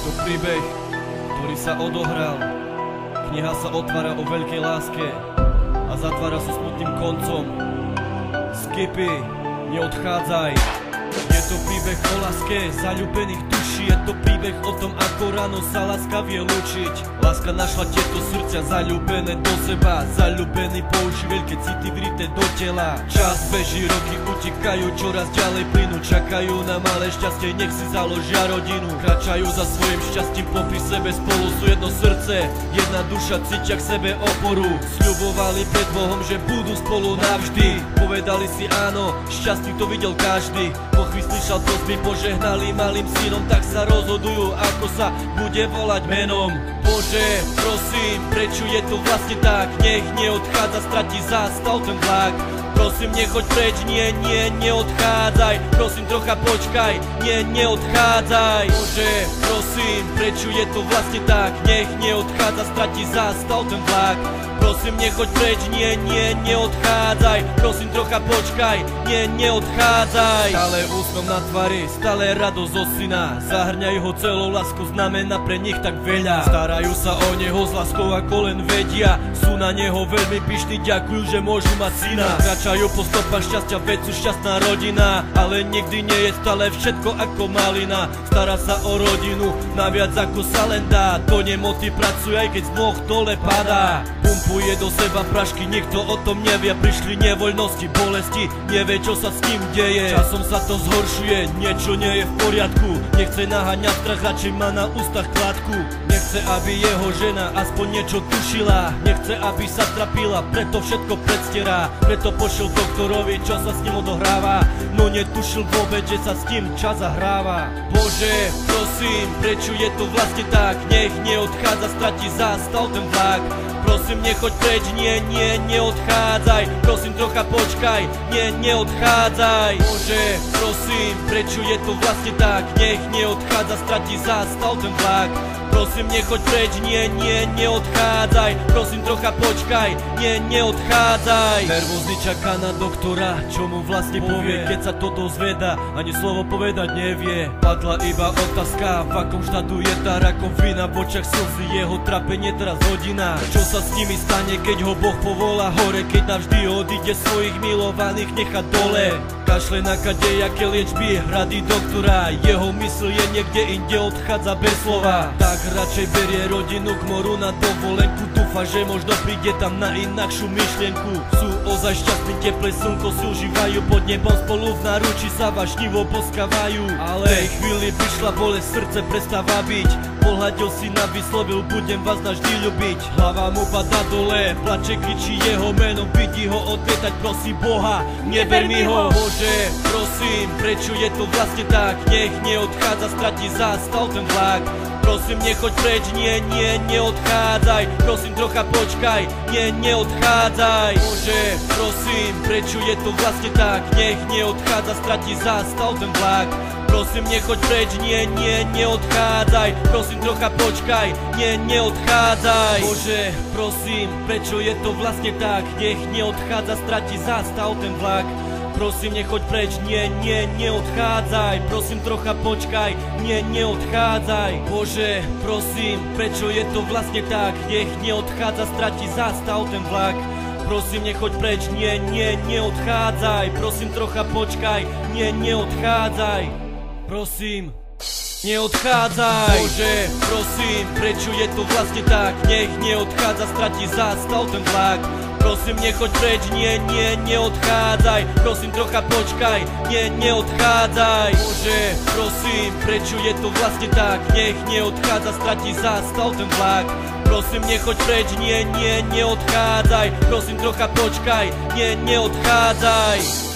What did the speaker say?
to príbeh, ktorý sa odohral. Kniha sa otvára o veľkej láske a zatvára sa smutným koncom. Skippy, neodchádzaj. Je to príbeh o láske zaľúbených duší. Je to príbeh o tom, ako ráno sa láska vie lúčiť. Láska našla tieto srdcia zaľúbené do seba. Zaľúbení použí veľké city vrité do tela. Čas beží, roky utekajú, čoraz ďalej plynú. Čakajú na malé šťastie, nech si založia rodinu. Kráčajú za svojim šťastím, popri sebe spolu sú jedno srdce, jedna duša, cítia k sebe oporu. Sľubovali pred Bohom, že budú spolu navždy. Povedali si áno, šťastný to videl každý. Po chvíli slyšal prosby, požehnali malým synom, tak sa rozhodujú, ako sa bude volať menom. Bože, prosím, prečo je to vlastne tak? Nech neodchádza, stratí zastav ten vlak. Prosím, nechoď preč, neodchádzaj. Prosím, trocha počkaj, neodchádzaj. Bože, prosím, prečo je to vlastne tak? Nech neodchádza, stratí zastav ten vlak. Prosím, nechoď preč, neodchádzaj. Prosím, trocha počkaj, neodchádzaj. Stále úsmev na tvári, stále radosť zo syna. Zahrňaj ho celou láskou, znamená pre nich tak veľa. Starajú sa o neho s láskou, ako len vedia. Sú na neho veľmi pyšní, ďakujú, že môžu mať syna. Kráčajú po stopách šťastia, veď sú šťastná rodina. Ale nikdy nie je stále všetko ako malina. Stará sa o rodinu, naviac ako sa len dá. Do nemoty pracuje, aj keď z nôh dole padá. Pumpuje do seba prašky, nikto o tom nevie. Prišli nevoľnosti, bolesti, nevie čo sa s ním deje. Časom sa to zhoršuje, niečo nie je v poriadku. Nechce naháňať strach, radšej má na ústach kladku. Nechce, aby jeho žena aspoň niečo tušila. Nechce, aby sa trapila, preto všetko predstierá. Preto pošiel doktorovi, čo sa s ním odohráva. No netušil vôbec, že sa s tým čas zahráva. Bože, prosím, prečo je to vlastne tak? Nech neodchádza, stratí zastav ten vlak. Prosím, nechoď preč, neodchádzaj. Prosím, trocha počkaj, neodchádzaj. Bože, prosím, prečo je to vlastne tak? Nech neodchádza, stratí zastav ten vlak. Prosím, nechoď preč, neodchádzaj. Prosím, trocha počkaj, neodchádzaj. Nervózny čaká na doktora, čo mu vlastne povie. Keď sa to dozveda, ani slovo povedať nevie. Padla iba otázka, v akom štátu je tá rakovina. V očiach slzy, jeho trapenie teraz hodina. Čo sa s nimi stane, keď ho Boh povolá hore? Keď navždy odíde svojich milovaných nechá dole. Kašle na kadejaké liečby, rady doktora. Jeho mysl je niekde inde, odchádza bez slova. Tak radšej berie rodinu k moru na dovolenku. Dúfa, že možno príde tam na inakšiu myšlienku. Sú ozaj šťastní, teplé slnko si užívajú. Pod nebom spolu v náručí sa vášnivo poskávajú. Ale v tej chvíli prišla bolesť, srdce prestáva byť. Pohľadil si na vyslovil, budem vás navždy ľubiť. Hlava mu padá dole, plače, kričí jeho meno. Vidí ho odmietať, prosí Boha, neber mi ho. Bože, prosím, prečo je to vlastne tak? Nech neodchádza, stratí zastav ten vlak. Prosím, nechoď preč, neodchádzaj. Prosím, trocha počkaj, neodchádzaj. Bože, prosím, prečo je to vlastne tak? Nech neodchádza, stratí zastav ten vlak. Prosím, nechoď preč, neodchádzaj. Prosím, trocha počkaj, neodchádzaj. Bože, prosím, prečo je to vlastne tak? Nech neodchádza, stratí zastav ten vlak. Prosím, nechoď preč, neodchádzaj. Prosím, trocha počkaj, neodchádzaj. Bože, prosím, prečo je to vlastne tak? Nech neodchádza, stratí zastav ten vlak. Prosím, nechoď preč, neodchádzaj. Prosím, trocha počkaj, neodchádzaj. Prosím, neodchádzaj. Bože, prosím, prečo je to vlastne tak? Nech neodchádza, stratí zastav ten vlak. Prosím, nechoď preč, neodchádzaj. Prosím, trocha počkaj, neodchádzaj. Bože, prosím, prečo je to vlastne tak? Nech neodchádza, stratí zastav ten vlak. Prosím, nechoď preč, neodchádzaj. Prosím, trocha počkaj, neodchádzaj.